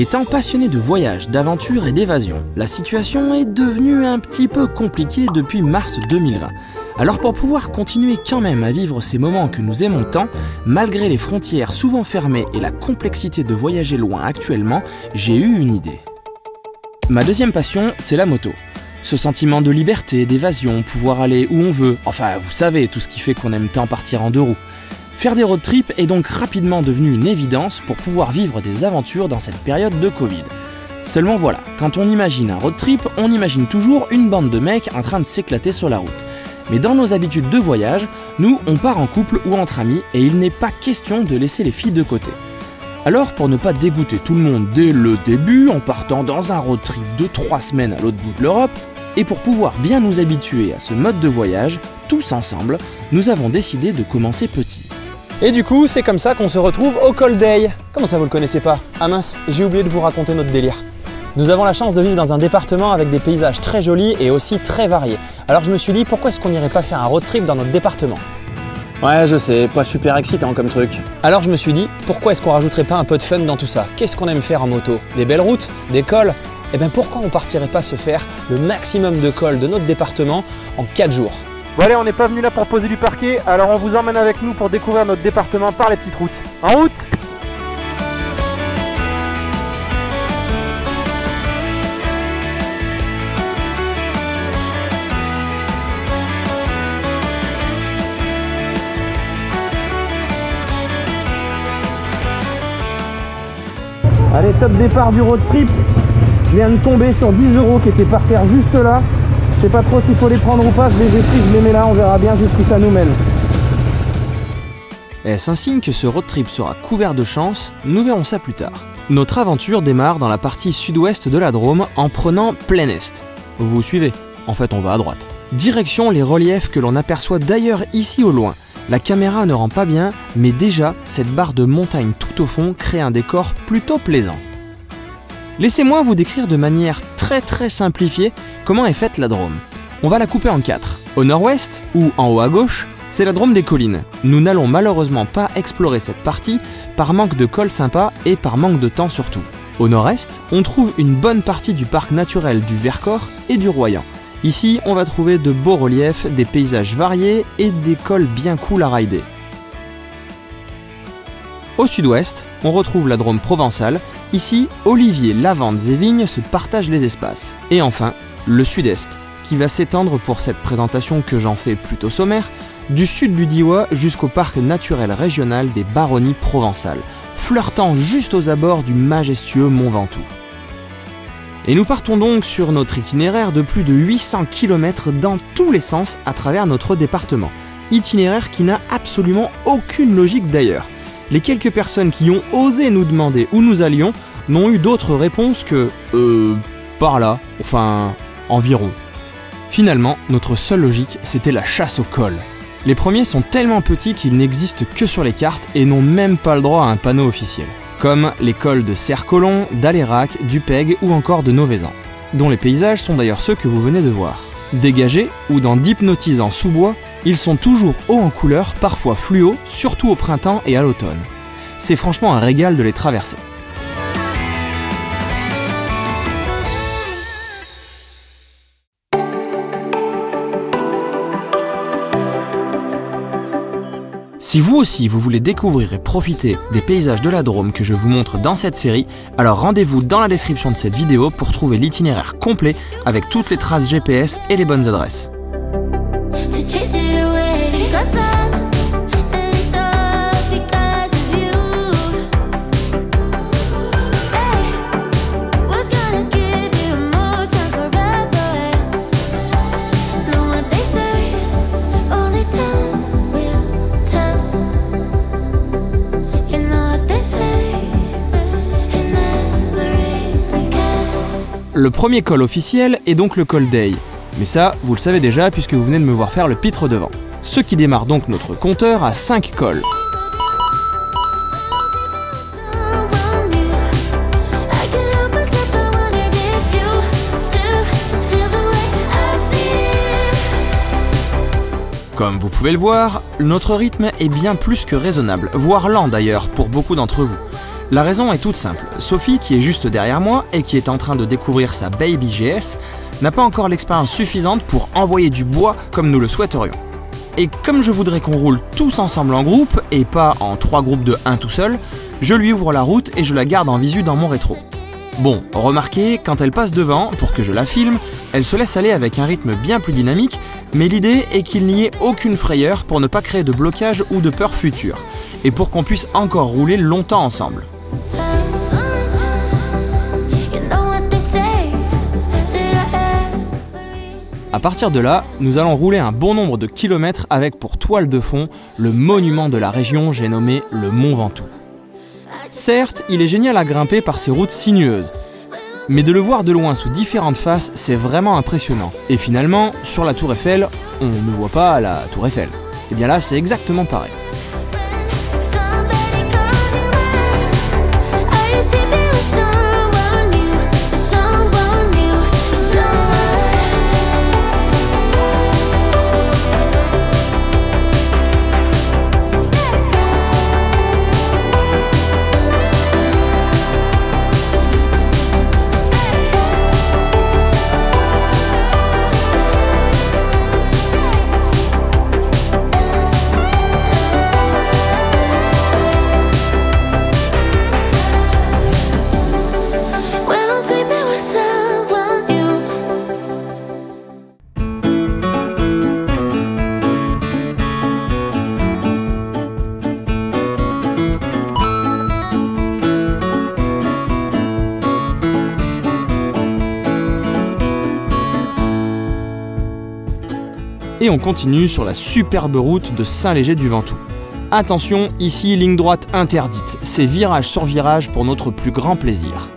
Étant passionné de voyage, d'aventure et d'évasion, la situation est devenue un petit peu compliquée depuis mars 2020. Alors pour pouvoir continuer quand même à vivre ces moments que nous aimons tant, malgré les frontières souvent fermées et la complexité de voyager loin actuellement, j'ai eu une idée. Ma deuxième passion, c'est la moto. Ce sentiment de liberté, d'évasion, pouvoir aller où on veut, enfin vous savez, tout ce qui fait qu'on aime tant partir en deux roues. Faire des road trips est donc rapidement devenu une évidence pour pouvoir vivre des aventures dans cette période de Covid. Seulement voilà, quand on imagine un road trip, on imagine toujours une bande de mecs en train de s'éclater sur la route. Mais dans nos habitudes de voyage, nous on part en couple ou entre amis et il n'est pas question de laisser les filles de côté. Alors pour ne pas dégoûter tout le monde dès le début en partant dans un road trip de 3 semaines à l'autre bout de l'Europe, et pour pouvoir bien nous habituer à ce mode de voyage, tous ensemble, nous avons décidé de commencer petit. Et du coup, c'est comme ça qu'on se retrouve au Col d'Ay. Comment ça vous le connaissez pas? Ah mince, j'ai oublié de vous raconter notre délire. Nous avons la chance de vivre dans un département avec des paysages très jolis et aussi très variés. Alors je me suis dit, pourquoi est-ce qu'on n'irait pas faire un road trip dans notre département? Ouais, je sais, pas super excitant comme truc. Alors je me suis dit, pourquoi est-ce qu'on rajouterait pas un peu de fun dans tout ça? Qu'est-ce qu'on aime faire en moto? Des belles routes? Des cols? Eh bien pourquoi on partirait pas se faire le maximum de cols de notre département en 4 jours? Bon allez, on n'est pas venu là pour poser du parquet, alors on vous emmène avec nous pour découvrir notre département par les petites routes. En route! Allez, top départ du road trip. Je viens de tomber sur 10 € qui étaient par terre juste là. Je sais pas trop s'il faut les prendre ou pas, je les ai pris, je les mets là, on verra bien jusqu'où ça nous mène. Est-ce un signe que ce road trip sera couvert de chance? Nous verrons ça plus tard. Notre aventure démarre dans la partie sud-ouest de la Drôme en prenant plein est. Vous suivez? En fait, on va à droite. Direction les reliefs que l'on aperçoit d'ailleurs ici au loin. La caméra ne rend pas bien, mais déjà, cette barre de montagne tout au fond crée un décor plutôt plaisant. Laissez-moi vous décrire de manière très simplifiée comment est faite la Drôme. On va la couper en 4. Au nord-ouest, ou en haut à gauche, c'est la Drôme des collines. Nous n'allons malheureusement pas explorer cette partie par manque de cols sympas et par manque de temps surtout. Au nord-est, on trouve une bonne partie du parc naturel du Vercors et du Royan. Ici, on va trouver de beaux reliefs, des paysages variés et des cols bien cool à rider. Au sud-ouest, on retrouve la Drôme provençale. Ici, oliviers, lavandes et vignes se partagent les espaces. Et enfin, le sud-est, qui va s'étendre pour cette présentation que j'en fais plutôt sommaire, du sud du Diois jusqu'au parc naturel régional des Baronnies provençales, flirtant juste aux abords du majestueux Mont Ventoux. Et nous partons donc sur notre itinéraire de plus de 800 km dans tous les sens à travers notre département. Itinéraire qui n'a absolument aucune logique d'ailleurs. Les quelques personnes qui ont osé nous demander où nous allions n'ont eu d'autre réponse que par là, enfin environ. Finalement, notre seule logique, c'était la chasse au col. Les premiers sont tellement petits qu'ils n'existent que sur les cartes et n'ont même pas le droit à un panneau officiel. Comme les cols de Serre-Colomb, d'Alérac, du Peg ou encore de Novézan, dont les paysages sont d'ailleurs ceux que vous venez de voir. Dégagés ou dans d'hypnotisants sous-bois, ils sont toujours hauts en couleur, parfois fluo, surtout au printemps et à l'automne. C'est franchement un régal de les traverser. Si vous aussi vous voulez découvrir et profiter des paysages de la Drôme que je vous montre dans cette série, alors rendez-vous dans la description de cette vidéo pour trouver l'itinéraire complet avec toutes les traces GPS et les bonnes adresses. Le premier col officiel est donc le Col d'Ay, mais ça, vous le savez déjà puisque vous venez de me voir faire le pitre devant. Ce qui démarre donc notre compteur à 5 cols. Comme vous pouvez le voir, notre rythme est bien plus que raisonnable, voire lent d'ailleurs pour beaucoup d'entre vous. La raison est toute simple. Sophie, qui est juste derrière moi et qui est en train de découvrir sa Baby GS, n'a pas encore l'expérience suffisante pour envoyer du bois comme nous le souhaiterions. Et comme je voudrais qu'on roule tous ensemble en groupe et pas en 3 groupes de 1 tout seul, je lui ouvre la route et je la garde en visu dans mon rétro. Bon, remarquez, quand elle passe devant, pour que je la filme, elle se laisse aller avec un rythme bien plus dynamique, mais l'idée est qu'il n'y ait aucune frayeur pour ne pas créer de blocage ou de peur future, et pour qu'on puisse encore rouler longtemps ensemble. À partir de là, nous allons rouler un bon nombre de kilomètres avec pour toile de fond le monument de la région, j'ai nommé le Mont Ventoux. Certes, il est génial à grimper par ses routes sinueuses, mais de le voir de loin sous différentes faces, c'est vraiment impressionnant. Et finalement, sur la Tour Eiffel, on ne voit pas la Tour Eiffel. Et bien là, c'est exactement pareil. Et on continue sur la superbe route de Saint-Léger-du-Ventoux. Attention, ici ligne droite interdite, c'est virage sur virage pour notre plus grand plaisir.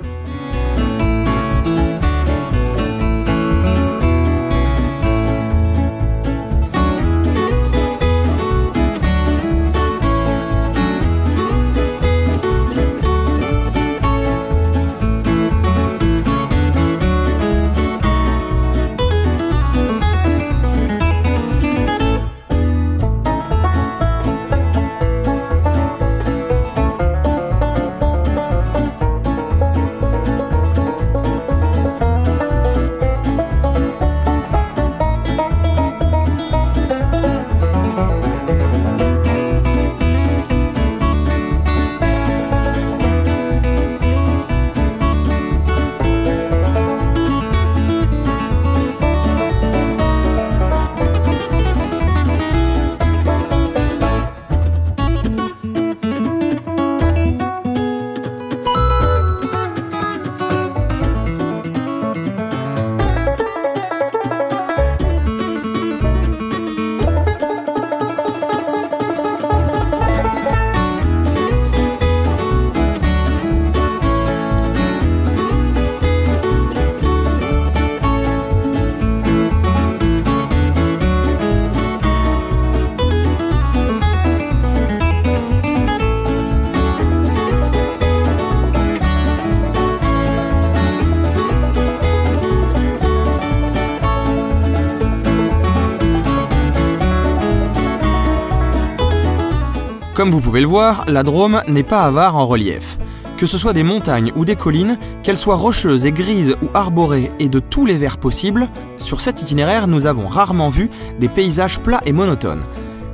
Comme vous pouvez le voir, la Drôme n'est pas avare en relief. Que ce soit des montagnes ou des collines, qu'elles soient rocheuses et grises ou arborées et de tous les verts possibles, sur cet itinéraire nous avons rarement vu des paysages plats et monotones.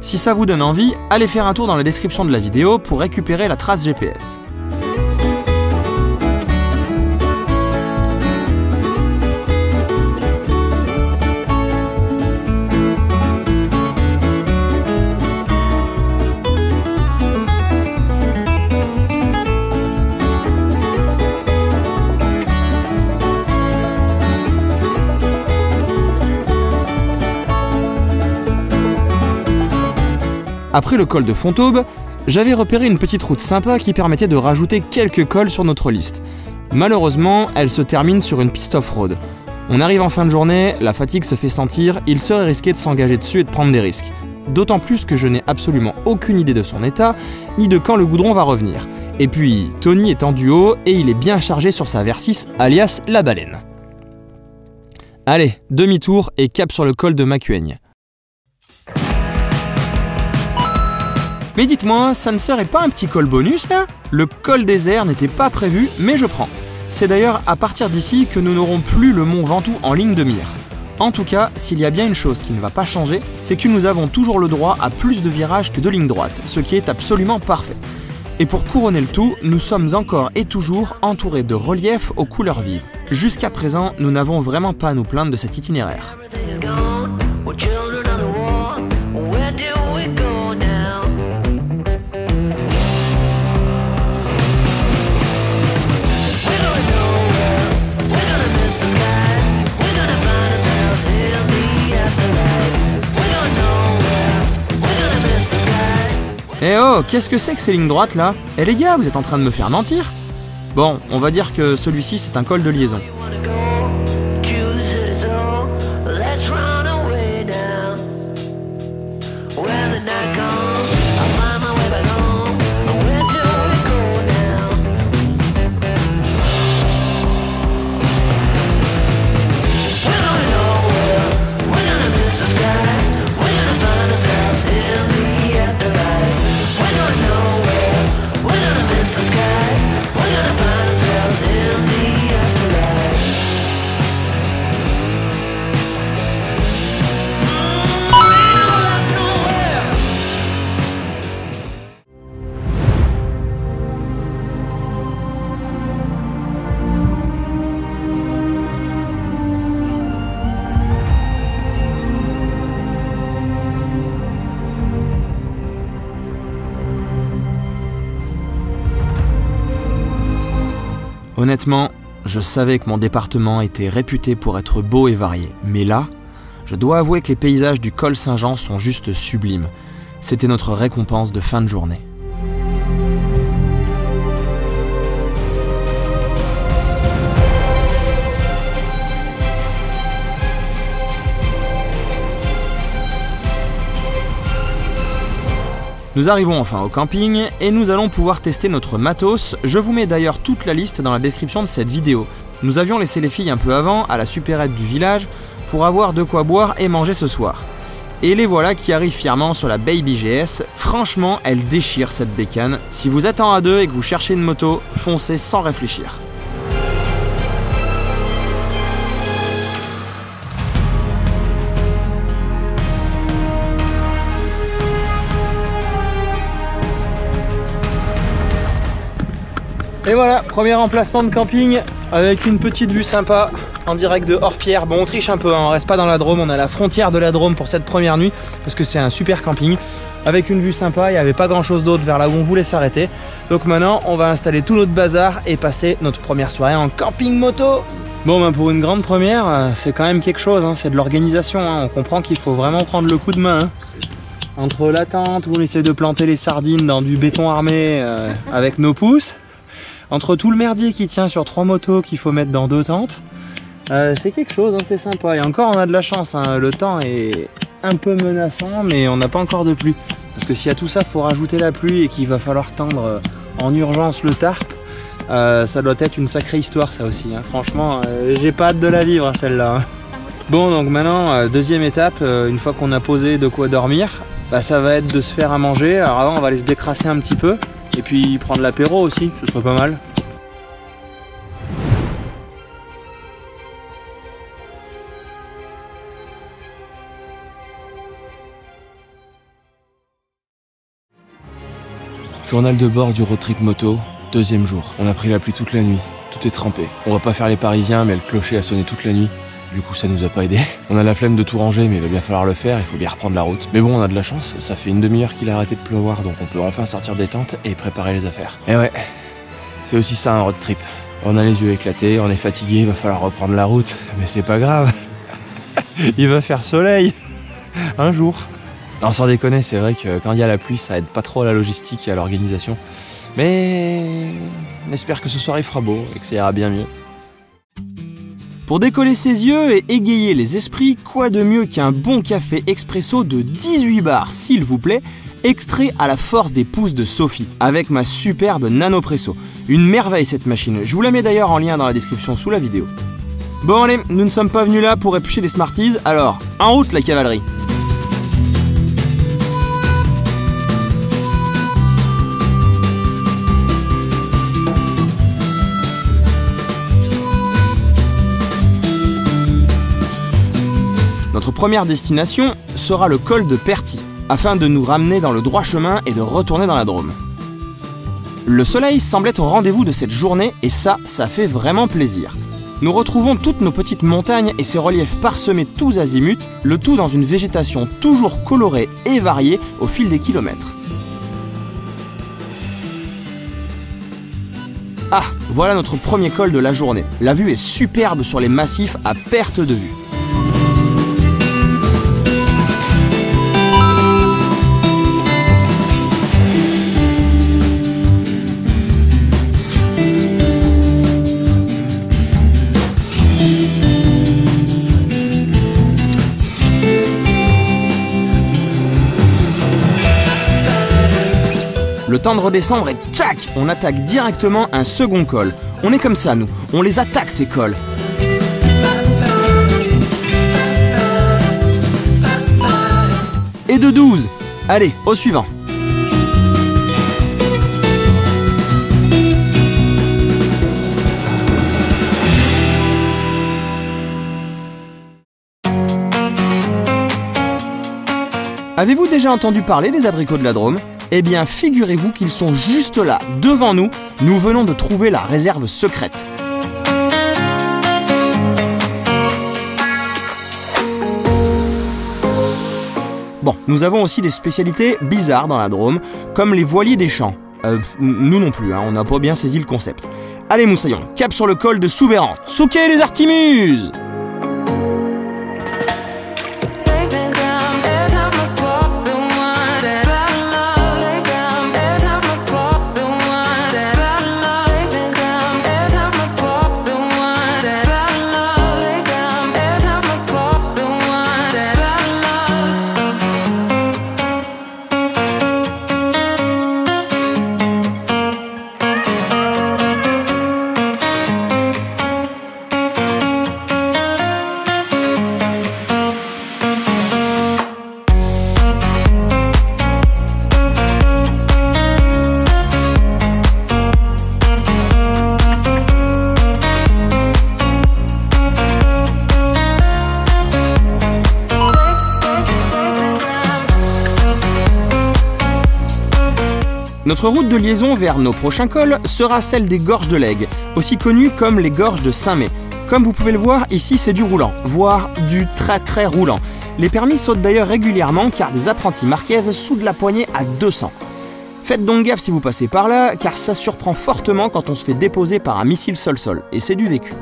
Si ça vous donne envie, allez faire un tour dans la description de la vidéo pour récupérer la trace GPS. Après le col de Fontaube, j'avais repéré une petite route sympa qui permettait de rajouter quelques cols sur notre liste. Malheureusement, elle se termine sur une piste off-road. On arrive en fin de journée, la fatigue se fait sentir, il serait risqué de s'engager dessus et de prendre des risques. D'autant plus que je n'ai absolument aucune idée de son état, ni de quand le goudron va revenir. Et puis, Tony est en duo et il est bien chargé sur sa Versys, alias la baleine. Allez, demi-tour et cap sur le col de Macuaigne. Mais dites-moi, ça ne serait pas un petit col bonus là? Le col des airs n'était pas prévu, mais je prends. C'est d'ailleurs à partir d'ici que nous n'aurons plus le mont Ventoux en ligne de mire. En tout cas, s'il y a bien une chose qui ne va pas changer, c'est que nous avons toujours le droit à plus de virages que de lignes droites, ce qui est absolument parfait. Et pour couronner le tout, nous sommes encore et toujours entourés de reliefs aux couleurs vives. Jusqu'à présent, nous n'avons vraiment pas à nous plaindre de cet itinéraire. Eh oh, qu'est-ce que c'est que ces lignes droites là? Eh les gars, vous êtes en train de me faire mentir? Bon, on va dire que celui-ci c'est un col de liaison. Honnêtement, je savais que mon département était réputé pour être beau et varié, mais là, je dois avouer que les paysages du col Saint-Jean sont juste sublimes. C'était notre récompense de fin de journée. Nous arrivons enfin au camping et nous allons pouvoir tester notre matos. Je vous mets d'ailleurs toute la liste dans la description de cette vidéo. Nous avions laissé les filles un peu avant, à la supérette du village, pour avoir de quoi boire et manger ce soir. Et les voilà qui arrivent fièrement sur la Baby GS. Franchement, elle déchire cette bécane. Si vous êtes en A2 et que vous cherchez une moto, foncez sans réfléchir. Et voilà, premier emplacement de camping avec une petite vue sympa en direct de Orpierre. Bon, on triche un peu, hein, on reste pas dans la Drôme, on est à la frontière de la Drôme pour cette première nuit parce que c'est un super camping avec une vue sympa, il n'y avait pas grand chose d'autre vers là où on voulait s'arrêter. Donc maintenant, on va installer tout notre bazar et passer notre première soirée en camping moto. Bon, ben pour une grande première, c'est quand même quelque chose, hein, c'est de l'organisation, hein. On comprend qu'il faut vraiment prendre le coup de main. Hein. Entre la tente où on essaie de planter les sardines dans du béton armé avec nos pouces, entre tout le merdier qui tient sur 3 motos qu'il faut mettre dans 2 tentes, c'est quelque chose, hein, c'est sympa. Et encore on a de la chance, hein, le temps est un peu menaçant mais on n'a pas encore de pluie. Parce que si à tout ça il faut rajouter la pluie et qu'il va falloir tendre en urgence le tarp, ça doit être une sacrée histoire ça aussi. Hein. Franchement, j'ai pas hâte de la vivre celle-là. Hein. Bon donc maintenant, deuxième étape, une fois qu'on a posé de quoi dormir, bah, ça va être de se faire à manger. Alors avant on va aller se décrasser un petit peu. Et puis prendre l'apéro aussi, ce serait pas mal. Journal de bord du road trip moto, deuxième jour. On a pris la pluie toute la nuit, tout est trempé. On va pas faire les Parisiens, mais le clocher a sonné toute la nuit. Du coup ça nous a pas aidé. On a la flemme de tout ranger mais il va bien falloir le faire, il faut bien reprendre la route. Mais bon on a de la chance, ça fait une demi-heure qu'il a arrêté de pleuvoir donc on peut enfin sortir des tentes et préparer les affaires. Et ouais, c'est aussi ça un road trip. On a les yeux éclatés, on est fatigué, il va falloir reprendre la route. Mais c'est pas grave, il va faire soleil un jour. Non sans déconner, c'est vrai que quand il y a la pluie ça aide pas trop à la logistique et à l'organisation. Mais on espère que ce soir il fera beau et que ça ira bien mieux. Pour décoller ses yeux et égayer les esprits, quoi de mieux qu'un bon café expresso de 18 bars, s'il vous plaît, extrait à la force des pouces de Sophie, avec ma superbe Nanopresso. Une merveille cette machine, je vous la mets d'ailleurs en lien dans la description sous la vidéo. Bon allez, nous ne sommes pas venus là pour éplucher des Smarties, alors en route la cavalerie. première destination sera le col de Perty, afin de nous ramener dans le droit chemin et de retourner dans la Drôme. Le soleil semble être au rendez-vous de cette journée et ça fait vraiment plaisir. Nous retrouvons toutes nos petites montagnes et ces reliefs parsemés tous azimuts, le tout dans une végétation toujours colorée et variée au fil des kilomètres. Ah, voilà notre premier col de la journée. La vue est superbe sur les massifs à perte de vue. Le temps de redescendre et tchac, on attaque directement un second col. On est comme ça nous, on les attaque ces cols. Et de 12. Allez, au suivant. Avez-vous déjà entendu parler des abricots de la Drôme ? Eh bien, figurez-vous qu'ils sont juste là, devant nous. Nous venons de trouver la réserve secrète. Bon, nous avons aussi des spécialités bizarres dans la Drôme, comme les voiliers des champs. Nous non plus, hein, on n'a pas bien saisi le concept. Allez moussaillons, cap sur le col de Soubéran. Souquez les artimuses! Notre route de liaison vers nos prochains cols sera celle des gorges de l'Aigle, aussi connues comme les gorges de Saint-Mé. Comme vous pouvez le voir, ici c'est du roulant, voire du très roulant. Les permis sautent d'ailleurs régulièrement car des apprentis marquaises soudent la poignée à 200. Faites donc gaffe si vous passez par là, car ça surprend fortement quand on se fait déposer par un missile sol-sol, et c'est du vécu.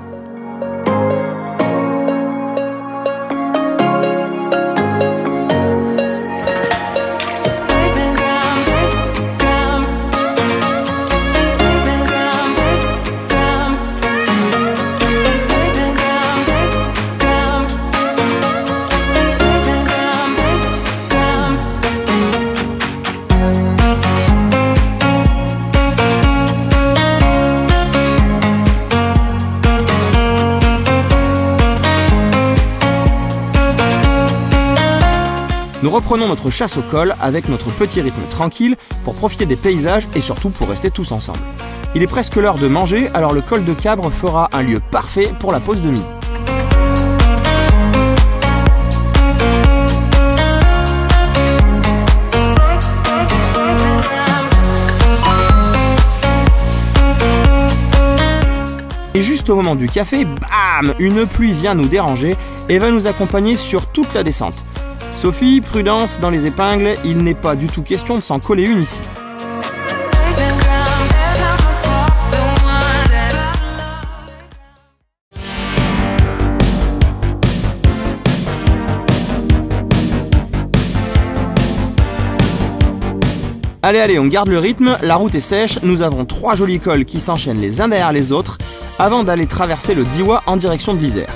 Nous reprenons notre chasse au col avec notre petit rythme tranquille pour profiter des paysages et surtout pour rester tous ensemble. Il est presque l'heure de manger, alors le col de Cabre fera un lieu parfait pour la pause de midi. Et juste au moment du café, bam, une pluie vient nous déranger et va nous accompagner sur toute la descente. Sophie, prudence dans les épingles, il n'est pas du tout question de s'en coller une ici. Allez, on garde le rythme, la route est sèche, nous avons 3 jolis cols qui s'enchaînent les uns derrière les autres, avant d'aller traverser le Diois en direction de l'Isère.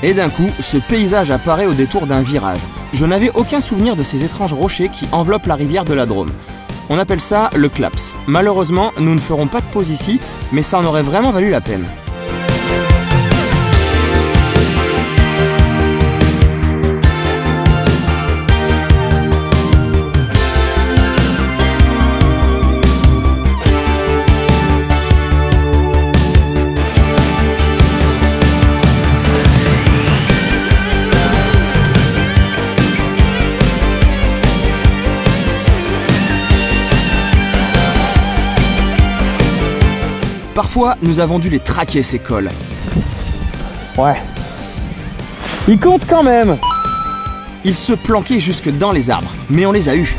Et d'un coup, ce paysage apparaît au détour d'un virage. Je n'avais aucun souvenir de ces étranges rochers qui enveloppent la rivière de la Drôme. On appelle ça le Claps. Malheureusement, nous ne ferons pas de pause ici, mais ça en aurait vraiment valu la peine. Parfois, nous avons dû les traquer ces cols. Ouais. Ils comptent quand même. Ils se planquaient jusque dans les arbres, mais on les a eus.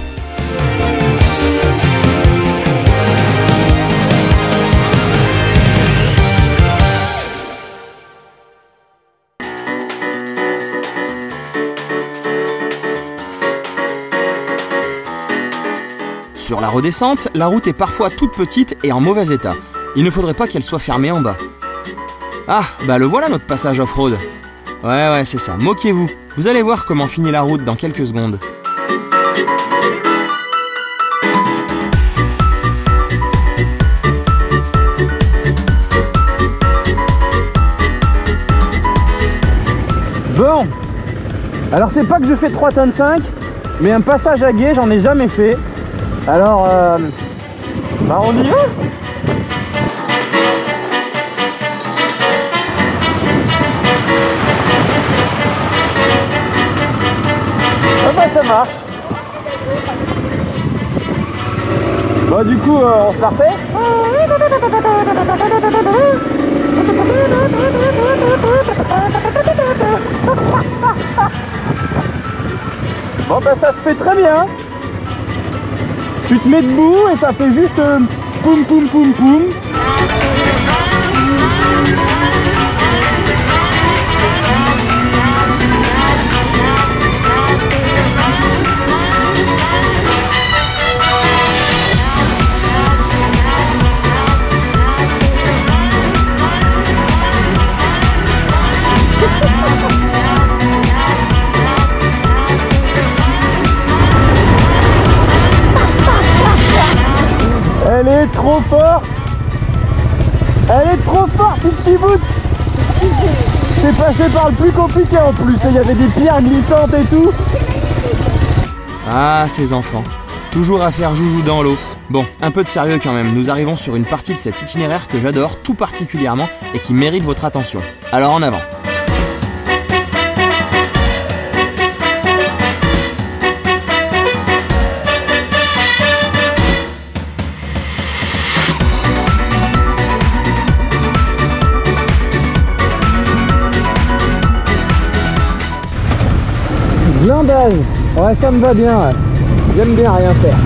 Sur la redescente, la route est parfois toute petite et en mauvais état. Il ne faudrait pas qu'elle soit fermée en bas. Ah, bah le voilà notre passage off-road. Ouais, c'est ça, moquez-vous. Vous allez voir comment finit la route dans quelques secondes. Bon. Alors c'est pas que je fais 3 tonnes 5, mais un passage à gué, j'en ai jamais fait. Alors, bah on y va. Ah bah ça marche. Bah du coup on se la refait. Bon bah ça se fait très bien. Tu te mets debout et ça fait juste poum poum poum poum. Elle est trop forte. Elle est trop forte, petit bout. T'es passé par le plus compliqué en plus. Il y avait des pierres glissantes et tout. Ah, ces enfants. Toujours à faire joujou dans l'eau. Bon, un peu de sérieux quand même. Nous arrivons sur une partie de cet itinéraire que j'adore tout particulièrement et qui mérite votre attention. Alors en avant. Glindage. Ouais, ça me va bien. Ouais. J'aime bien rien faire.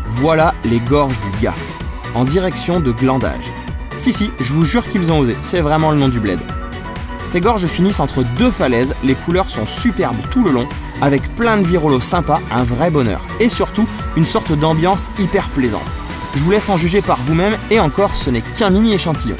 Voilà les gorges du Gard, en direction de Glandage. Si, je vous jure qu'ils ont osé, c'est vraiment le nom du bled. Ces gorges finissent entre deux falaises, les couleurs sont superbes tout le long, avec plein de virolos sympas, un vrai bonheur. Et surtout, une sorte d'ambiance hyper plaisante. Je vous laisse en juger par vous-même, et encore, ce n'est qu'un mini échantillon.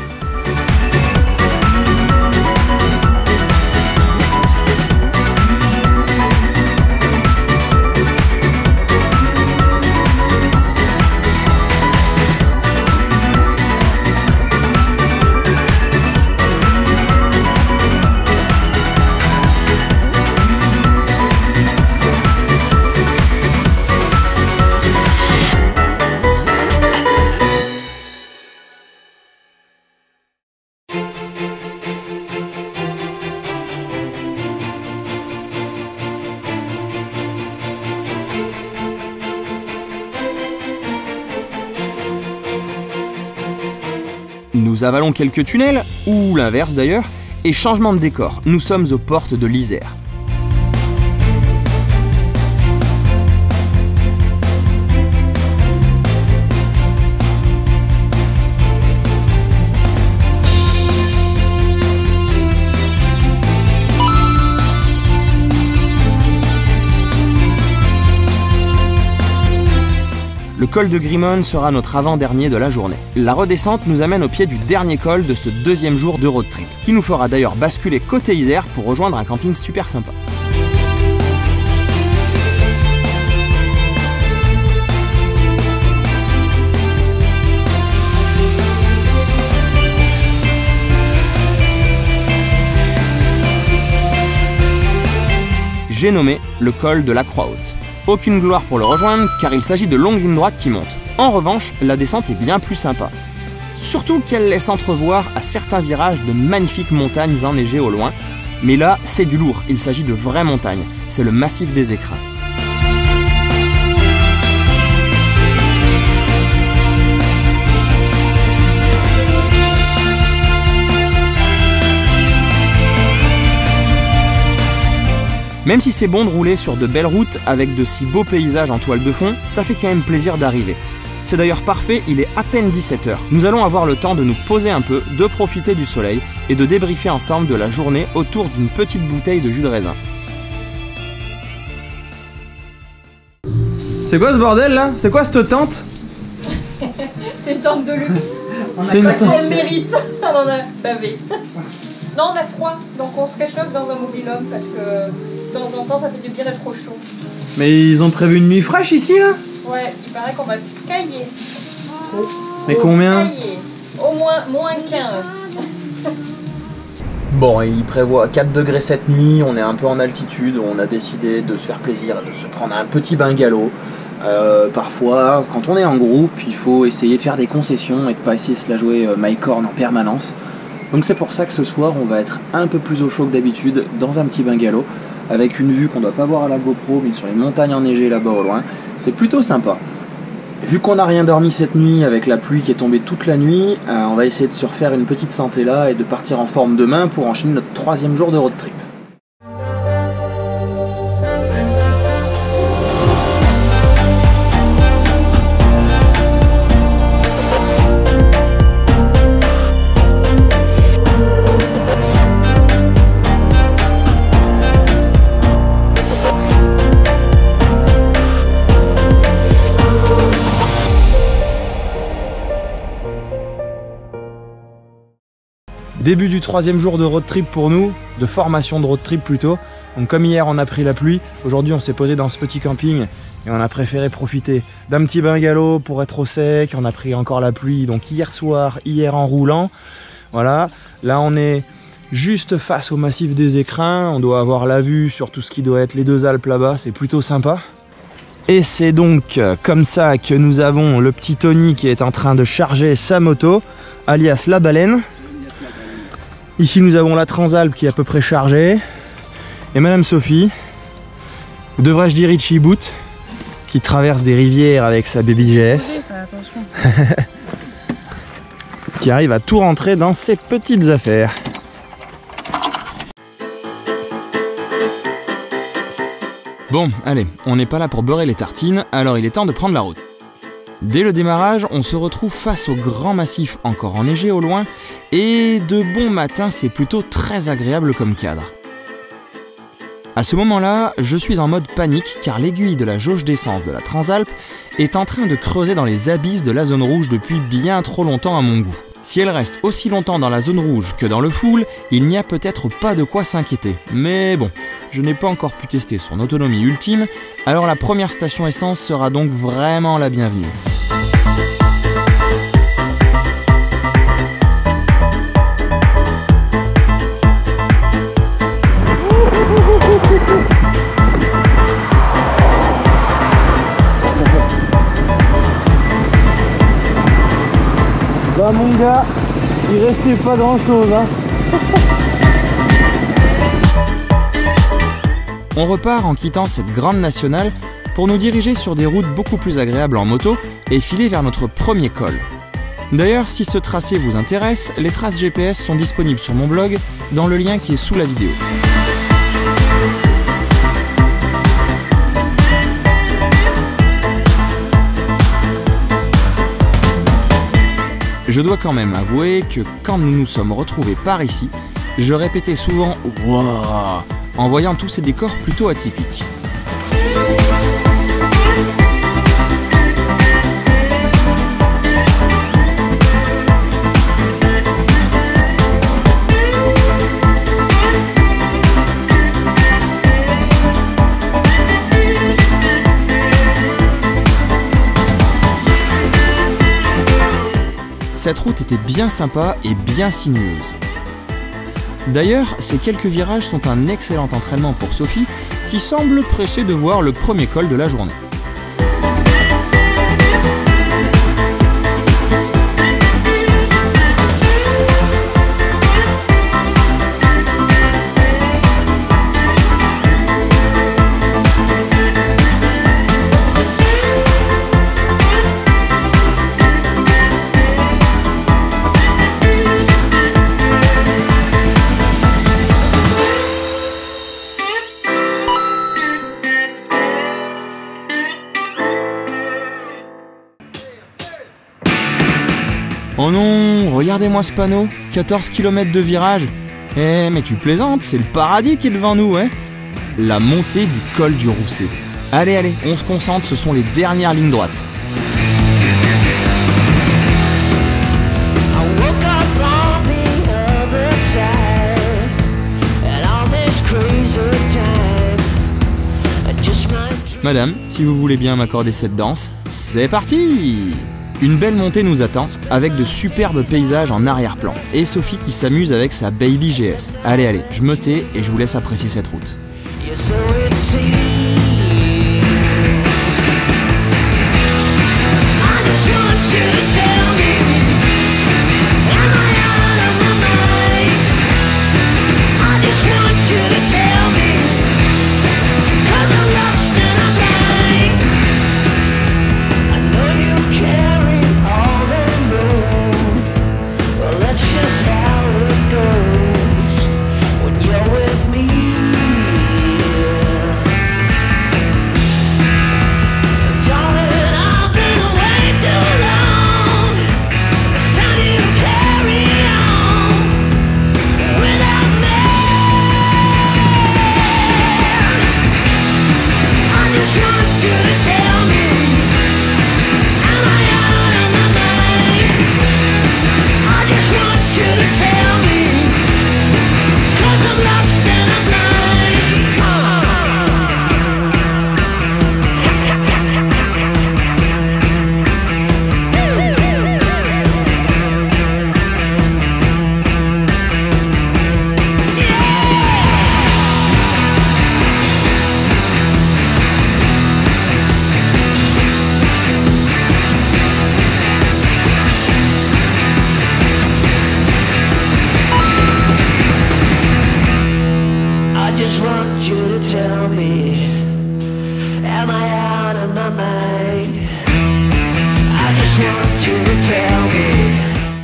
Nous avalons quelques tunnels, ou l'inverse d'ailleurs, et changement de décor, nous sommes aux portes de l'Isère. Le col de Grimone sera notre avant-dernier de la journée. La redescente nous amène au pied du dernier col de ce deuxième jour de road trip, qui nous fera d'ailleurs basculer côté Isère pour rejoindre un camping super sympa. J'ai nommé le col de la Croix-Haute. Aucune gloire pour le rejoindre car il s'agit de longues lignes droites qui montent. En revanche, la descente est bien plus sympa. Surtout qu'elle laisse entrevoir à certains virages de magnifiques montagnes enneigées au loin. Mais là, c'est du lourd, il s'agit de vraies montagnes. C'est le massif des Écrins. Même si c'est bon de rouler sur de belles routes avec de si beaux paysages en toile de fond, ça fait quand même plaisir d'arriver. C'est d'ailleurs parfait, il est à peine 17 h. Nous allons avoir le temps de nous poser un peu, de profiter du soleil et de débriefer ensemble de la journée autour d'une petite bouteille de jus de raisin. C'est quoi ce bordel là? C'est quoi cette tente? C'est une tente de luxe. C'est une Parce tente. qu'on le mérite, on en a bavé. Non, on a froid, donc on se réchauffe dans un mobil-homme parce que de temps en temps ça fait du bien d'être trop chaud. Mais ils ont prévu une nuit fraîche ici là? Ouais, il paraît qu'on va se cailler. Mais combien? Cailler. Au moins -15. Bon, il prévoit 4 degrés cette nuit, on est un peu en altitude, on a décidé de se faire plaisir, de se prendre un petit bungalow. Parfois, quand on est en groupe, il faut essayer de faire des concessions et de pas essayer de se la jouer my-corn en permanence. Donc c'est pour ça que ce soir, on va être un peu plus au chaud que d'habitude dans un petit bungalow, avec une vue qu'on doit pas voir à la GoPro, mais sur les montagnes enneigées là-bas au loin. C'est plutôt sympa. Vu qu'on n'a rien dormi cette nuit, avec la pluie qui est tombée toute la nuit, on va essayer de se refaire une petite santé là et de partir en forme demain pour enchaîner notre 3e jour de road trip. Début du 3e jour de road trip pour nous, de formation de road trip plutôt. Donc comme hier on a pris la pluie, aujourd'hui on s'est posé dans ce petit camping et on a préféré profiter d'un petit bungalow pour être au sec. On a pris encore la pluie donc hier soir, hier en roulant. Voilà, là on est juste face au massif des Écrins, on doit avoir la vue sur tout ce qui doit être les 2 Alpes là-bas, c'est plutôt sympa. Et c'est donc comme ça que nous avons le petit Tony qui est en train de charger sa moto, alias la baleine. Ici nous avons la Transalp qui est à peu près chargée. Et Madame Sophie, ou devrais-je dire Richie Boot, qui traverse des rivières avec sa baby GS. Qui arrive à tout rentrer dans ses petites affaires. Bon, allez, on n'est pas là pour beurrer les tartines, alors il est temps de prendre la route. Dès le démarrage, on se retrouve face au grand massif encore enneigé au loin, et de bon matin, c'est plutôt très agréable comme cadre. À ce moment-là, je suis en mode panique car l'aiguille de la jauge d'essence de la Transalp est en train de creuser dans les abysses de la zone rouge depuis bien trop longtemps à mon goût. Si elle reste aussi longtemps dans la zone rouge que dans le full, il n'y a peut-être pas de quoi s'inquiéter. Mais bon, je n'ai pas encore pu tester son autonomie ultime, alors la première station essence sera donc vraiment la bienvenue. Bah mon gars, il restait pas grand chose hein. On repart en quittant cette grande nationale pour nous diriger sur des routes beaucoup plus agréables en moto et filer vers notre premier col. D'ailleurs, si ce tracé vous intéresse, les traces GPS sont disponibles sur mon blog dans le lien qui est sous la vidéo. Je dois quand même avouer que quand nous nous sommes retrouvés par ici, je répétais souvent « Wouah !» en voyant tous ces décors plutôt atypiques. Cette route était bien sympa et bien sinueuse. D'ailleurs, ces quelques virages sont un excellent entraînement pour Sophie, qui semble pressée de voir le premier col de la journée. Oh non, regardez-moi ce panneau, 14 km de virage. Eh mais tu plaisantes, c'est le paradis qui est devant nous, hein. La montée du col du Rousset. Allez, on se concentre, ce sont les dernières lignes droites. Madame, si vous voulez bien m'accorder cette danse, c'est parti! Une belle montée nous attend, avec de superbes paysages en arrière-plan. Et Sophie qui s'amuse avec sa Baby GS. Allez, je me tais et je vous laisse apprécier cette route.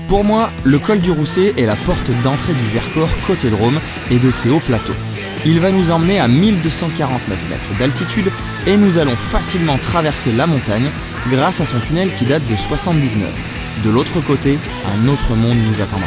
Pour moi, le col du Rousset est la porte d'entrée du Vercors côté Drôme et de ses hauts plateaux. Il va nous emmener à 1249 mètres d'altitude et nous allons facilement traverser la montagne grâce à son tunnel qui date de 79. De l'autre côté, un autre monde nous attendra.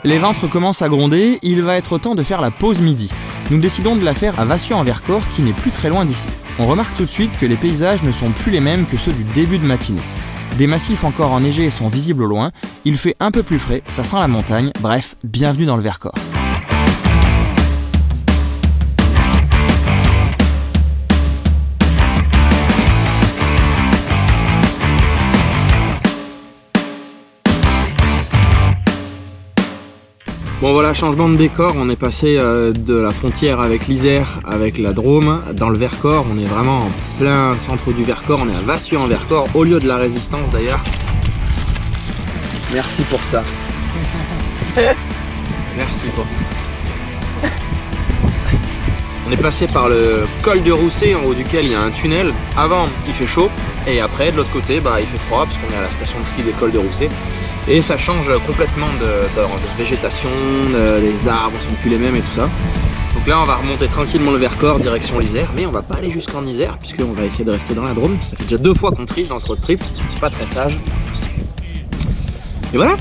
Les ventres commencent à gronder, il va être temps de faire la pause midi. Nous décidons de la faire à Vassieux-en-Vercors qui n'est plus très loin d'ici. On remarque tout de suite que les paysages ne sont plus les mêmes que ceux du début de matinée. Des massifs encore enneigés sont visibles au loin, il fait un peu plus frais, ça sent la montagne, bref, bienvenue dans le Vercors. Bon voilà, changement de décor, on est passé de la frontière avec l'Isère, avec la Drôme, dans le Vercors. On est vraiment en plein centre du Vercors, on est à Vassieux-en-Vercors, au lieu de la Résistance d'ailleurs. Merci pour ça. Merci pour ça. On est passé par le col du Rousset, en haut duquel il y a un tunnel. Avant, il fait chaud, et après, de l'autre côté, il fait froid, parce qu'on est à la station de ski des cols du Rousset. Et ça change complètement de végétation, les arbres sont plus les mêmes et tout ça. Donc là on va remonter tranquillement le Vercors direction l'Isère, mais on va pas aller jusqu'en Isère puisqu'on va essayer de rester dans la Drôme. Ça fait déjà 2 fois qu'on triche dans ce road trip, c'est pas très sage. Et voilà.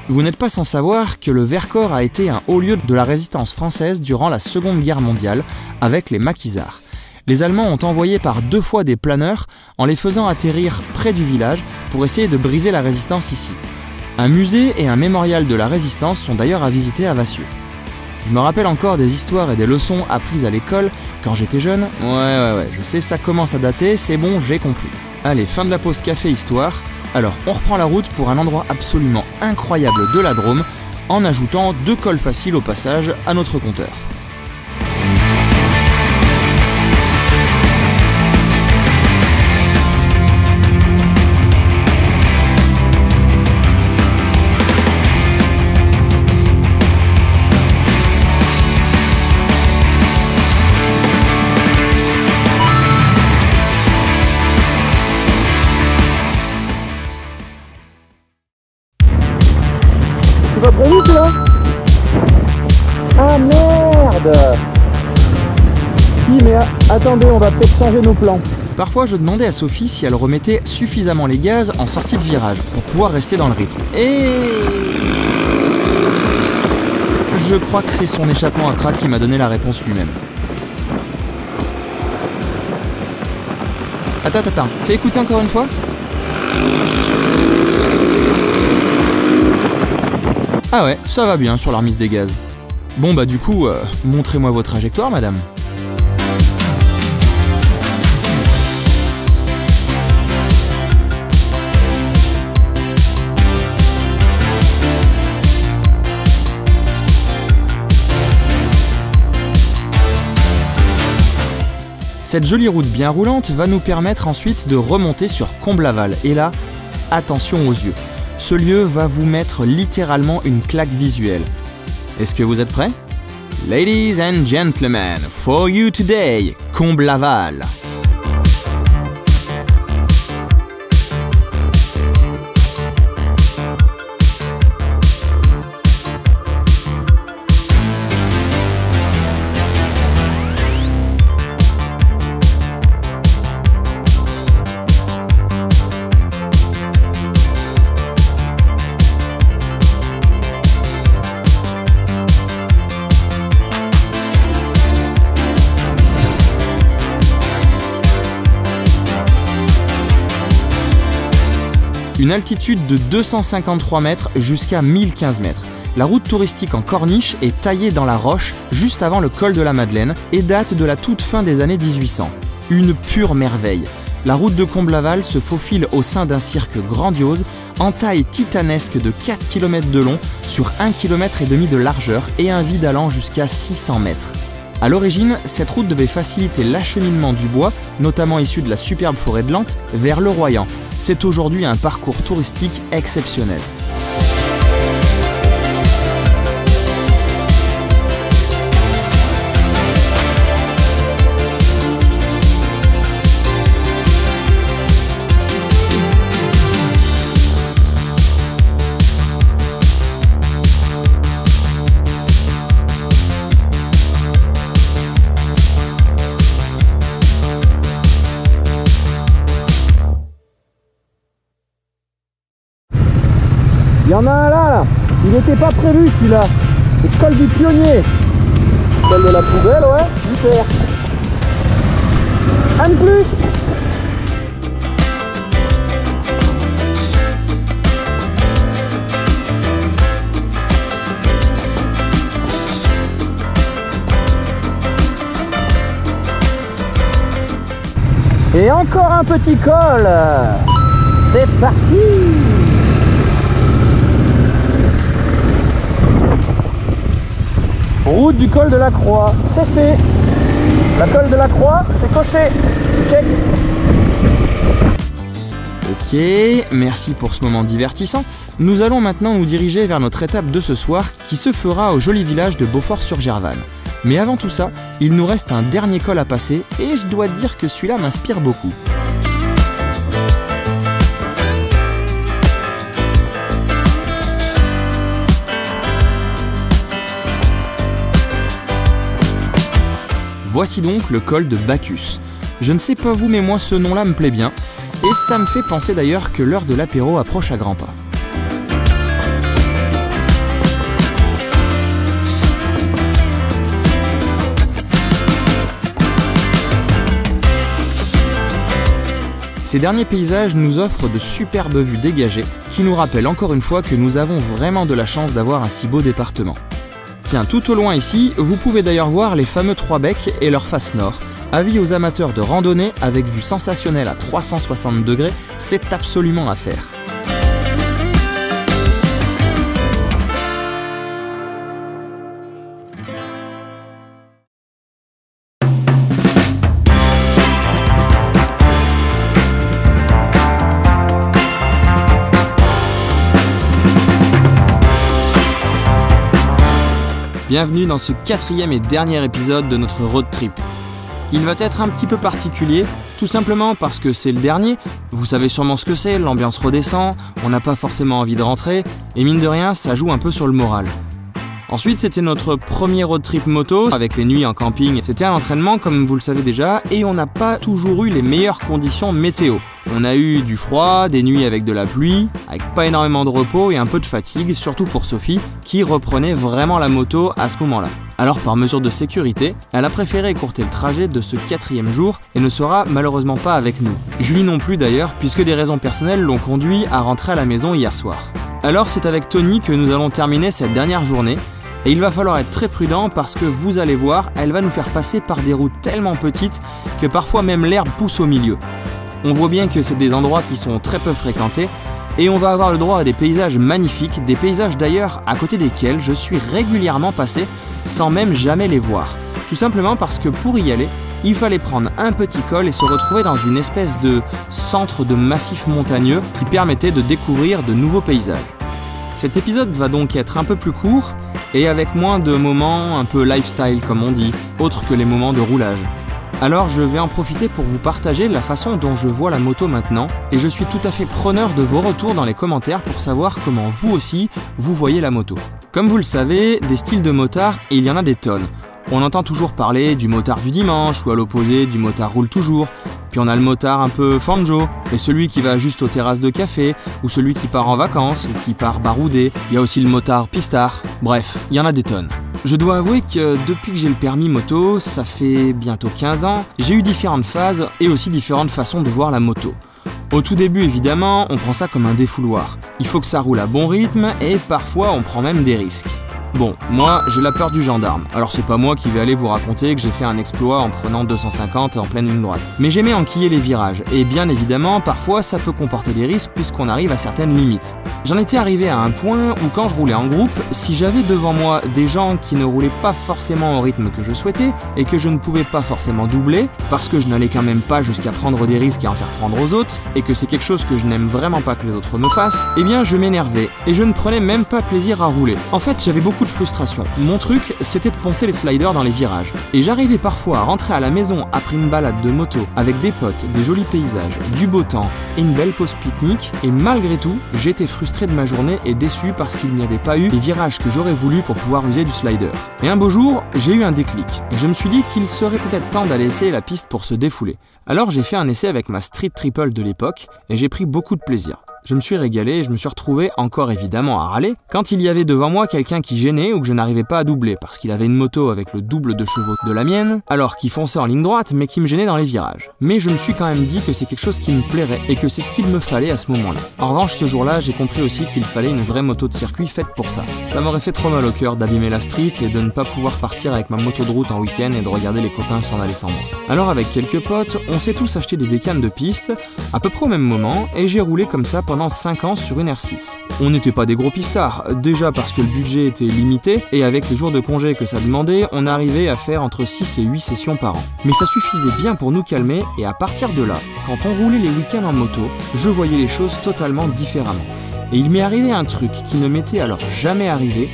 Vous n'êtes pas sans savoir que le Vercors a été un haut lieu de la résistance française durant la Seconde Guerre mondiale avec les maquisards. Les Allemands ont envoyé par 2 fois des planeurs en les faisant atterrir près du village pour essayer de briser la résistance ici. Un musée et un mémorial de la résistance sont d'ailleurs à visiter à Vassieux. Je me rappelle encore des histoires et des leçons apprises à l'école quand j'étais jeune. Ouais, je sais, ça commence à dater, c'est bon, j'ai compris. Allez, fin de la pause café histoire. Alors, on reprend la route pour un endroit absolument incroyable de la Drôme, en ajoutant 2 cols faciles au passage à notre compteur. C'est pas prévu celui-là? Ah merde! Si mais attendez, on va peut-être changer nos plans. Parfois, je demandais à Sophie si elle remettait suffisamment les gaz en sortie de virage pour pouvoir rester dans le rythme. Et je crois que c'est son échappement à crack qui m'a donné la réponse lui-même. Attends, fais écouter encore une fois. Ah ouais, ça va bien sur la remise des gaz. Bon bah du coup, montrez-moi vos trajectoires, madame. Cette jolie route bien roulante va nous permettre ensuite de remonter sur Comblaval. Et là, attention aux yeux. Ce lieu va vous mettre littéralement une claque visuelle. Est-ce que vous êtes prêts? Ladies and gentlemen, for you today, Comblaval. Une altitude de 253 mètres jusqu'à 1015 mètres. La route touristique en corniche est taillée dans la roche juste avant le col de la Madeleine et date de la toute fin des années 1800. Une pure merveille. La route de Comblaval se faufile au sein d'un cirque grandiose, en taille titanesque de 4 km de long sur 1,5 km de largeur et un vide allant jusqu'à 600 mètres. A l'origine, cette route devait faciliter l'acheminement du bois, notamment issu de la superbe forêt de Lente, vers le Royan. C'est aujourd'hui un parcours touristique exceptionnel. Il y en a un là, il n'était pas prévu celui-là. C'est le col du Pionnier. Col de la poubelle, ouais, super. Un de plus. Et encore un petit col. C'est parti. Route du col de la Croix, c'est fait. La col de la Croix, c'est coché. Check. Ok, merci pour ce moment divertissant. Nous allons maintenant nous diriger vers notre étape de ce soir qui se fera au joli village de Beaufort-sur-Gervanne. Mais avant tout ça, il nous reste un dernier col à passer et je dois dire que celui-là m'inspire beaucoup. Voici donc le col de Bacchus. Je ne sais pas vous, mais moi ce nom-là me plaît bien. Et ça me fait penser d'ailleurs que l'heure de l'apéro approche à grands pas. Ces derniers paysages nous offrent de superbes vues dégagées qui nous rappellent encore une fois que nous avons vraiment de la chance d'avoir un si beau département. Tiens, tout au loin ici, vous pouvez d'ailleurs voir les fameux Trois Becs et leur face nord. Avis aux amateurs de randonnée avec vue sensationnelle à 360 degrés, c'est absolument à faire. Bienvenue dans ce 4e et dernier épisode de notre road trip. Il va être un petit peu particulier, tout simplement parce que c'est le dernier. Vous savez sûrement ce que c'est, l'ambiance redescend, on n'a pas forcément envie de rentrer, et mine de rien, ça joue un peu sur le moral. Ensuite, c'était notre premier road trip moto, avec les nuits en camping. C'était un entraînement, comme vous le savez déjà, et on n'a pas toujours eu les meilleures conditions météo. On a eu du froid, des nuits avec de la pluie, avec pas énormément de repos et un peu de fatigue, surtout pour Sophie, qui reprenait vraiment la moto à ce moment-là. Alors par mesure de sécurité, elle a préféré écourter le trajet de ce 4e jour et ne sera malheureusement pas avec nous. Julie non plus d'ailleurs, puisque des raisons personnelles l'ont conduit à rentrer à la maison hier soir. Alors c'est avec Tony que nous allons terminer cette dernière journée, et il va falloir être très prudent parce que vous allez voir, elle va nous faire passer par des routes tellement petites que parfois même l'herbe pousse au milieu. On voit bien que c'est des endroits qui sont très peu fréquentés et on va avoir le droit à des paysages magnifiques, des paysages d'ailleurs à côté desquels je suis régulièrement passé sans même jamais les voir. Tout simplement parce que pour y aller, il fallait prendre un petit col et se retrouver dans une espèce de centre de massif montagneux qui permettait de découvrir de nouveaux paysages. Cet épisode va donc être un peu plus court et avec moins de moments un peu lifestyle comme on dit, autres que les moments de roulage. Alors je vais en profiter pour vous partager la façon dont je vois la moto maintenant et je suis tout à fait preneur de vos retours dans les commentaires pour savoir comment vous aussi vous voyez la moto. Comme vous le savez, des styles de motards, il y en a des tonnes. On entend toujours parler du motard du dimanche ou à l'opposé du motard roule toujours. Puis on a le motard un peu fanjo, et celui qui va juste aux terrasses de café, ou celui qui part en vacances, ou qui part barouder. Il y a aussi le motard pistard. Bref, il y en a des tonnes. Je dois avouer que depuis que j'ai le permis moto, ça fait bientôt 15 ans, j'ai eu différentes phases et aussi différentes façons de voir la moto. Au tout début évidemment, on prend ça comme un défouloir. Il faut que ça roule à bon rythme et parfois on prend même des risques. Bon, moi j'ai la peur du gendarme, alors c'est pas moi qui vais aller vous raconter que j'ai fait un exploit en prenant 250 en pleine ligne droite. Mais j'aimais enquiller les virages, et bien évidemment parfois ça peut comporter des risques puisqu'on arrive à certaines limites. J'en étais arrivé à un point où quand je roulais en groupe, si j'avais devant moi des gens qui ne roulaient pas forcément au rythme que je souhaitais, et que je ne pouvais pas forcément doubler, parce que je n'allais quand même pas jusqu'à prendre des risques et en faire prendre aux autres, et que c'est quelque chose que je n'aime vraiment pas que les autres me fassent, eh bien je m'énervais, et je ne prenais même pas plaisir à rouler. En fait j'avais beaucoup de frustration. Mon truc, c'était de poncer les sliders dans les virages. Et j'arrivais parfois à rentrer à la maison après une balade de moto avec des potes, des jolis paysages, du beau temps et une belle pause pique-nique. Et malgré tout, j'étais frustré de ma journée et déçu parce qu'il n'y avait pas eu les virages que j'aurais voulu pour pouvoir user du slider. Et un beau jour, j'ai eu un déclic. Et je me suis dit qu'il serait peut-être temps d'aller essayer la piste pour se défouler. Alors j'ai fait un essai avec ma Street Triple de l'époque et j'ai pris beaucoup de plaisir. Je me suis régalé et je me suis retrouvé encore évidemment à râler quand il y avait devant moi quelqu'un qui gênait ou que je n'arrivais pas à doubler parce qu'il avait une moto avec le double de chevaux de la mienne, alors qu'il fonçait en ligne droite mais qui me gênait dans les virages. Mais je me suis quand même dit que c'est quelque chose qui me plairait et que c'est ce qu'il me fallait à ce moment-là. En revanche, ce jour-là, j'ai compris aussi qu'il fallait une vraie moto de circuit faite pour ça. Ça m'aurait fait trop mal au cœur d'abîmer la street et de ne pas pouvoir partir avec ma moto de route en week-end et de regarder les copains s'en aller sans moi. Alors avec quelques potes, on s'est tous acheté des bécanes de piste, à peu près au même moment, et j'ai roulé comme ça pendant 5 ans sur une R6. On n'était pas des gros pistards, déjà parce que le budget était limité, et avec les jours de congé que ça demandait, on arrivait à faire entre 6 et 8 sessions par an. Mais ça suffisait bien pour nous calmer, et à partir de là, quand on roulait les week-ends en moto, je voyais les choses totalement différemment. Et il m'est arrivé un truc qui ne m'était alors jamais arrivé,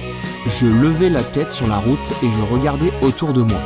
je levais la tête sur la route et je regardais autour de moi.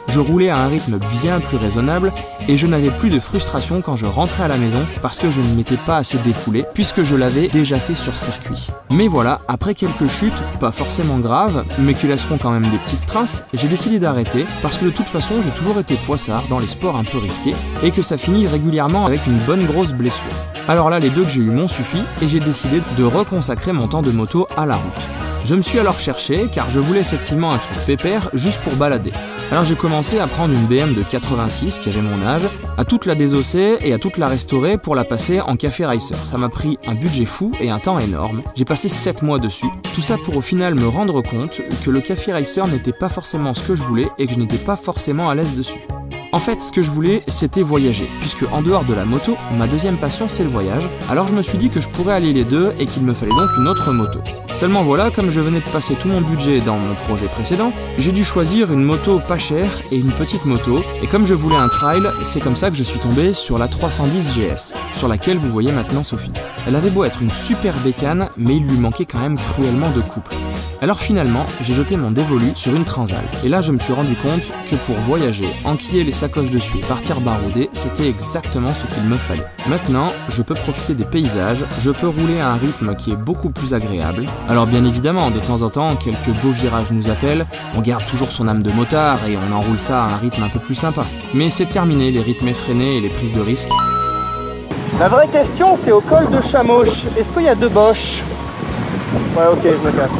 Je roulais à un rythme bien plus raisonnable et je n'avais plus de frustration quand je rentrais à la maison parce que je ne m'étais pas assez défoulé puisque je l'avais déjà fait sur circuit. Mais voilà, après quelques chutes, pas forcément graves, mais qui laisseront quand même des petites traces, j'ai décidé d'arrêter parce que de toute façon j'ai toujours été poissard dans les sports un peu risqués et que ça finit régulièrement avec une bonne grosse blessure. Alors là, les 2 que j'ai eu m'ont suffi et j'ai décidé de reconsacrer mon temps de moto à la route. Je me suis alors cherché car je voulais effectivement un truc pépère juste pour balader. Alors j'ai commencé à prendre une BM de 86 qui avait mon âge, à toute la désosser et à toute la restaurer pour la passer en café racer. Ça m'a pris un budget fou et un temps énorme. J'ai passé 7 mois dessus. Tout ça pour au final me rendre compte que le café racer n'était pas forcément ce que je voulais et que je n'étais pas forcément à l'aise dessus. En fait, ce que je voulais, c'était voyager, puisque en dehors de la moto, ma deuxième passion, c'est le voyage. Alors je me suis dit que je pourrais allier les deux et qu'il me fallait donc une autre moto. Seulement voilà, comme je venais de passer tout mon budget dans mon projet précédent, j'ai dû choisir une moto pas chère et une petite moto, et comme je voulais un trail, c'est comme ça que je suis tombé sur la 310 GS, sur laquelle vous voyez maintenant Sophie. Elle avait beau être une super bécane, mais il lui manquait quand même cruellement de couple. Alors finalement, j'ai jeté mon dévolu sur une Transal, et là je me suis rendu compte que pour voyager, enquiller les sacoches dessus et partir barouder, c'était exactement ce qu'il me fallait. Maintenant, je peux profiter des paysages, je peux rouler à un rythme qui est beaucoup plus agréable. Alors bien évidemment, de temps en temps, quelques beaux virages nous appellent, on garde toujours son âme de motard et on enroule ça à un rythme un peu plus sympa. Mais c'est terminé les rythmes effrénés et les prises de risques. La vraie question, c'est au col de Chamauche. Est-ce qu'il y a 2 Bosch? Ouais, ok, je me casse.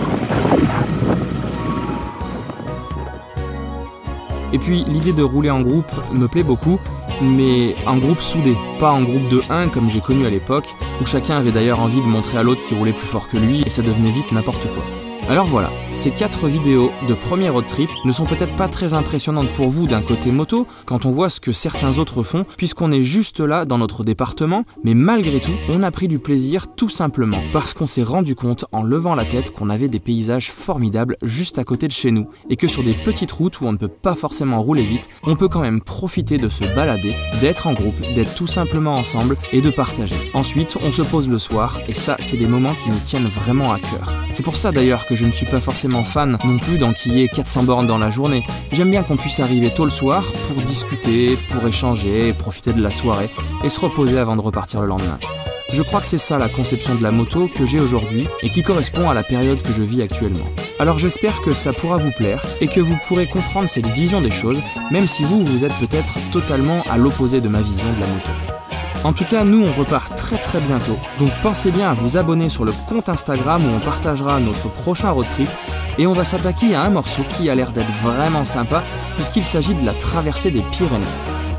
Et puis l'idée de rouler en groupe me plaît beaucoup, mais en groupe soudé, pas en groupe de 1 comme j'ai connu à l'époque, où chacun avait d'ailleurs envie de montrer à l'autre qui roulait plus fort que lui et ça devenait vite n'importe quoi. Alors voilà, ces 4 vidéos de premier road trip ne sont peut-être pas très impressionnantes pour vous d'un côté moto, quand on voit ce que certains autres font, puisqu'on est juste là dans notre département, mais malgré tout, on a pris du plaisir tout simplement, parce qu'on s'est rendu compte en levant la tête qu'on avait des paysages formidables juste à côté de chez nous, et que sur des petites routes où on ne peut pas forcément rouler vite, on peut quand même profiter de se balader, d'être en groupe, d'être tout simplement ensemble et de partager. Ensuite, on se pose le soir, et ça, c'est des moments qui nous tiennent vraiment à cœur. C'est pour ça d'ailleurs que je ne suis pas forcément fan non plus d'enquiller 400 bornes dans la journée. J'aime bien qu'on puisse arriver tôt le soir pour discuter, pour échanger, profiter de la soirée et se reposer avant de repartir le lendemain. Je crois que c'est ça la conception de la moto que j'ai aujourd'hui et qui correspond à la période que je vis actuellement. Alors j'espère que ça pourra vous plaire et que vous pourrez comprendre cette vision des choses, même si vous êtes peut-être totalement à l'opposé de ma vision de la moto. En tout cas, nous on repart très bientôt, donc pensez bien à vous abonner sur le compte Instagram où on partagera notre prochain road trip et on va s'attaquer à un morceau qui a l'air d'être vraiment sympa puisqu'il s'agit de la traversée des Pyrénées.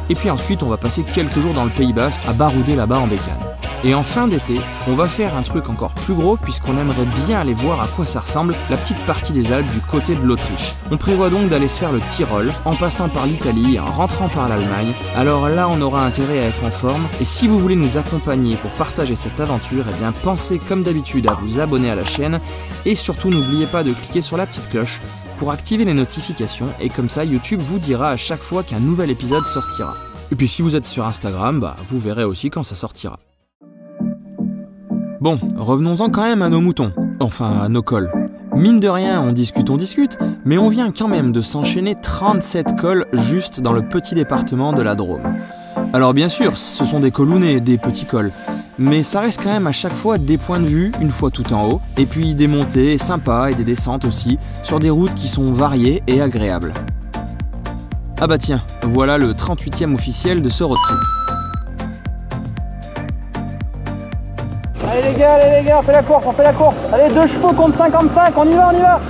Et puis ensuite on va passer quelques jours dans le Pays Basque à barouder là-bas en bécane. Et en fin d'été, on va faire un truc encore plus gros puisqu'on aimerait bien aller voir à quoi ça ressemble la petite partie des Alpes du côté de l'Autriche. On prévoit donc d'aller se faire le Tyrol en passant par l'Italie, en rentrant par l'Allemagne. Alors là, on aura intérêt à être en forme. Et si vous voulez nous accompagner pour partager cette aventure, eh bien pensez comme d'habitude à vous abonner à la chaîne et surtout n'oubliez pas de cliquer sur la petite cloche pour activer les notifications et comme ça YouTube vous dira à chaque fois qu'un nouvel épisode sortira. Et puis si vous êtes sur Instagram, vous verrez aussi quand ça sortira. Bon, revenons-en quand même à nos moutons, enfin à nos cols. Mine de rien, on discute, mais on vient quand même de s'enchaîner 37 cols juste dans le petit département de la Drôme. Alors bien sûr, ce sont des colounets, des petits cols, mais ça reste quand même à chaque fois des points de vue, une fois tout en haut, et puis des montées sympas et des descentes aussi, sur des routes qui sont variées et agréables. Ah bah tiens, voilà le 38e officiel de ce road trip. Allez les gars, on fait la course. Allez, 2 chevaux contre 55, on y va.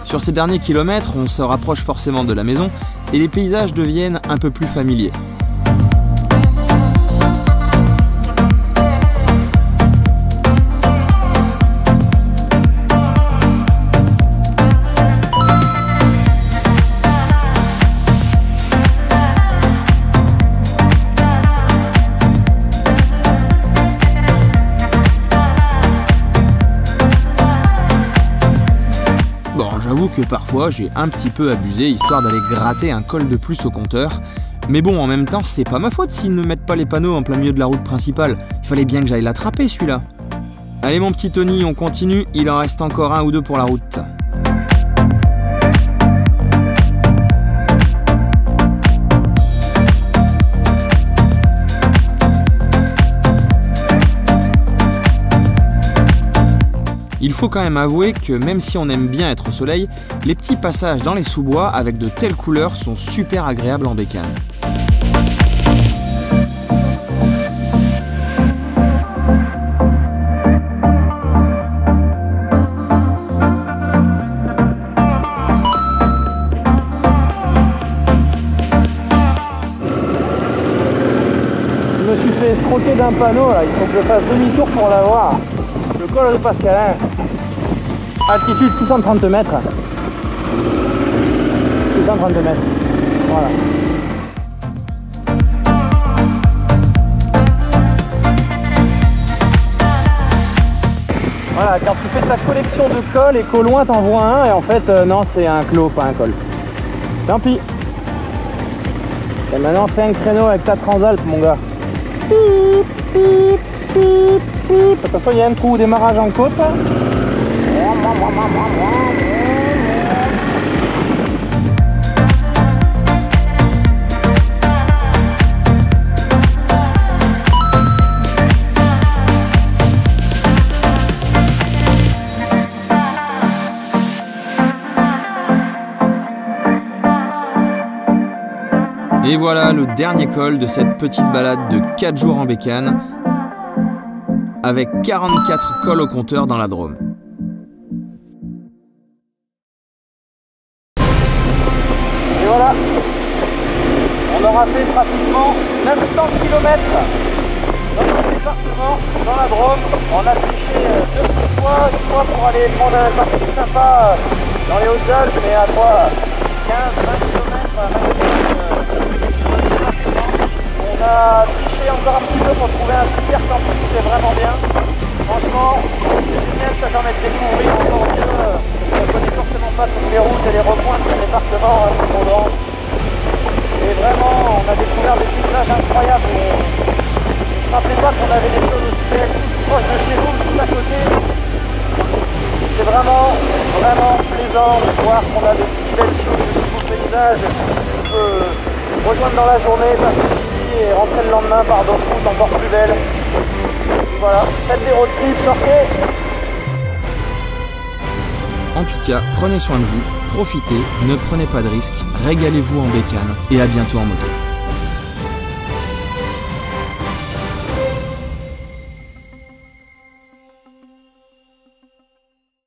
Sur ces derniers kilomètres, on se rapproche forcément de la maison et les paysages deviennent un peu plus familiers. J'avoue que parfois j'ai un petit peu abusé histoire d'aller gratter un col de plus au compteur. Mais bon, en même temps, c'est pas ma faute s'ils ne mettent pas les panneaux en plein milieu de la route principale. Il fallait bien que j'aille l'attraper celui-là. Allez mon petit Tony, on continue, il en reste encore 1 ou 2 pour la route. Il faut quand même avouer que même si on aime bien être au soleil, les petits passages dans les sous-bois avec de telles couleurs sont super agréables en bécane. Je me suis fait escroquer d'un panneau là, il faut que je fasse demi-tour pour l'avoir. Le col de Pascalin. Altitude 630 mètres. 630 mètres. Voilà. Voilà, quand tu fais ta collection de cols et qu'au loin t'en vois un, et en fait non, c'est un clos, pas un col. Tant pis. Et maintenant fais un créneau avec ta Transalp, mon gars. Pip, pip, pip, pip. Attention, il y a un coup au démarrage en côte. Et voilà le dernier col de cette petite balade de 4 jours en bécane, avec 44 cols au compteur dans la Drôme. Et voilà, on aura fait pratiquement 900 km dans notre département, dans la Drôme. On a triché 2 fois, une fois pour aller prendre un parti sympa dans les Hautes-Alpes, mais à quoi 15-20 km maximum. On a triché encore un petit peu pour trouver un super camping, c'est vraiment bien. Franchement, c'est génial, ça permet de découvrir encore mieux. On ne connaît forcément pas toutes les routes et les recoins de ce département, c'est trop grand. Et vraiment, on a découvert des paysages incroyables. Je ne me rappelais pas qu'on avait des choses aussi belles tout proche de chez nous, tout à côté. C'est vraiment, vraiment plaisant de voir qu'on a de si belles choses, de si beaux paysages. On peut rejoindre dans la journée, passer et rentrer le lendemain par d'autres routes encore plus belles. Voilà, faites des road trips, sortez. En tout cas, prenez soin de vous, profitez, ne prenez pas de risques, régalez-vous en bécane et à bientôt en moto.